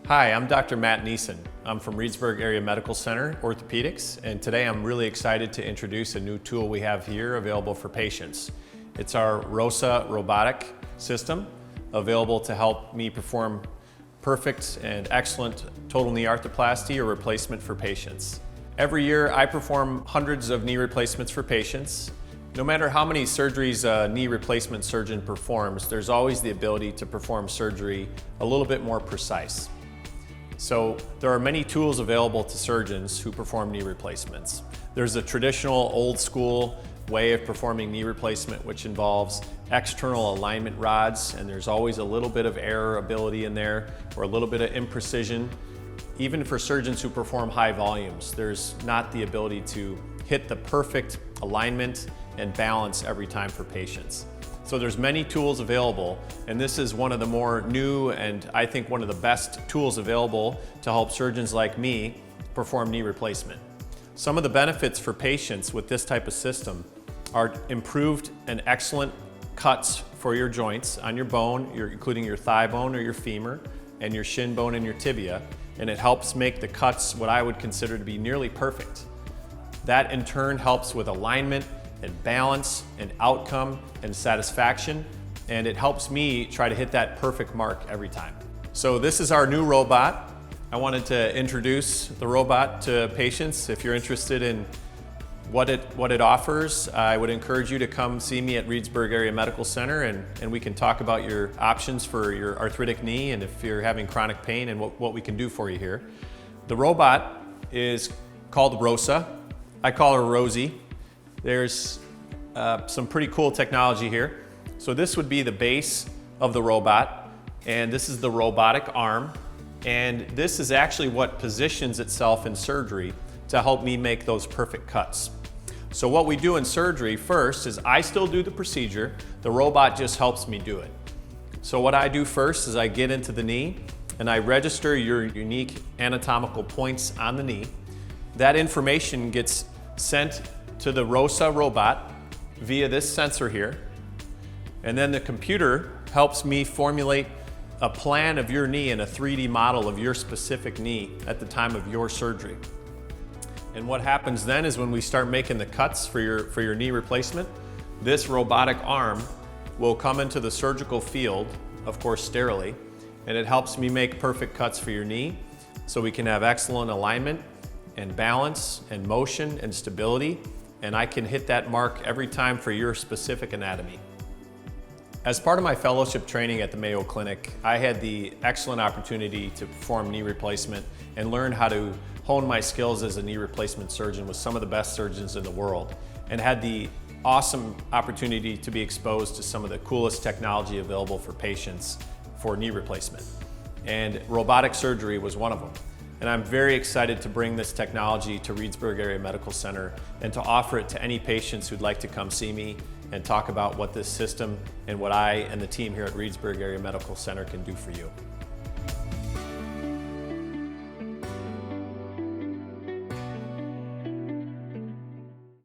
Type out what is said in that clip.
Hi, I'm Dr. Matt Niesen. I'm from Reedsburg Area Medical Center, Orthopedics, and today I'm really excited to introduce a new tool we have here available for patients. It's our ROSA robotic system, available to help me perform perfect and excellent total knee arthroplasty or replacement for patients. Every year I perform hundreds of knee replacements for patients. No matter how many surgeries a knee replacement surgeon performs, there's always the ability to perform surgery a little bit more precise. So there are many tools available to surgeons who perform knee replacements. There's a traditional old school way of performing knee replacement, which involves external alignment rods, and there's always a little bit of error ability in there or a little bit of imprecision. Even for surgeons who perform high volumes, there's not the ability to hit the perfect alignment and balance every time for patients. So there's many tools available, and this is one of the more new and I think one of the best tools available to help surgeons like me perform knee replacement. Some of the benefits for patients with this type of system are improved and excellent cuts for your joints on your bone, including your thigh bone or your femur, and your shin bone and your tibia, and it helps make the cuts what I would consider to be nearly perfect. That in turn helps with alignment and balance and outcome and satisfaction, and it helps me try to hit that perfect mark every time. So this is our new robot. I wanted to introduce the robot to patients. If you're interested in what it offers, I would encourage you to come see me at Reedsburg Area Medical Center, and we can talk about your options for your arthritic knee and if you're having chronic pain and what we can do for you here. The robot is called ROSA. I call her Rosie. There's some pretty cool technology here. So this would be the base of the robot, and this is the robotic arm, and this is actually what positions itself in surgery to help me make those perfect cuts. So what we do in surgery first is I still do the procedure, the robot just helps me do it. So what I do first is I get into the knee and I register your unique anatomical points on the knee. That information gets sent to the ROSA robot via this sensor here, and then the computer helps me formulate a plan of your knee and a 3D model of your specific knee at the time of your surgery. And what happens then is when we start making the cuts for your knee replacement, this robotic arm will come into the surgical field, of course sterilely, and it helps me make perfect cuts for your knee so we can have excellent alignment and balance and motion and stability, and I can hit that mark every time for your specific anatomy. As part of my fellowship training at the Mayo Clinic, I had the excellent opportunity to perform knee replacement and learn how to hone my skills as a knee replacement surgeon with some of the best surgeons in the world, and had the awesome opportunity to be exposed to some of the coolest technology available for patients for knee replacement. And robotic surgery was one of them. And I'm very excited to bring this technology to Reedsburg Area Medical Center and to offer it to any patients who'd like to come see me and talk about what this system and what I and the team here at Reedsburg Area Medical Center can do for you.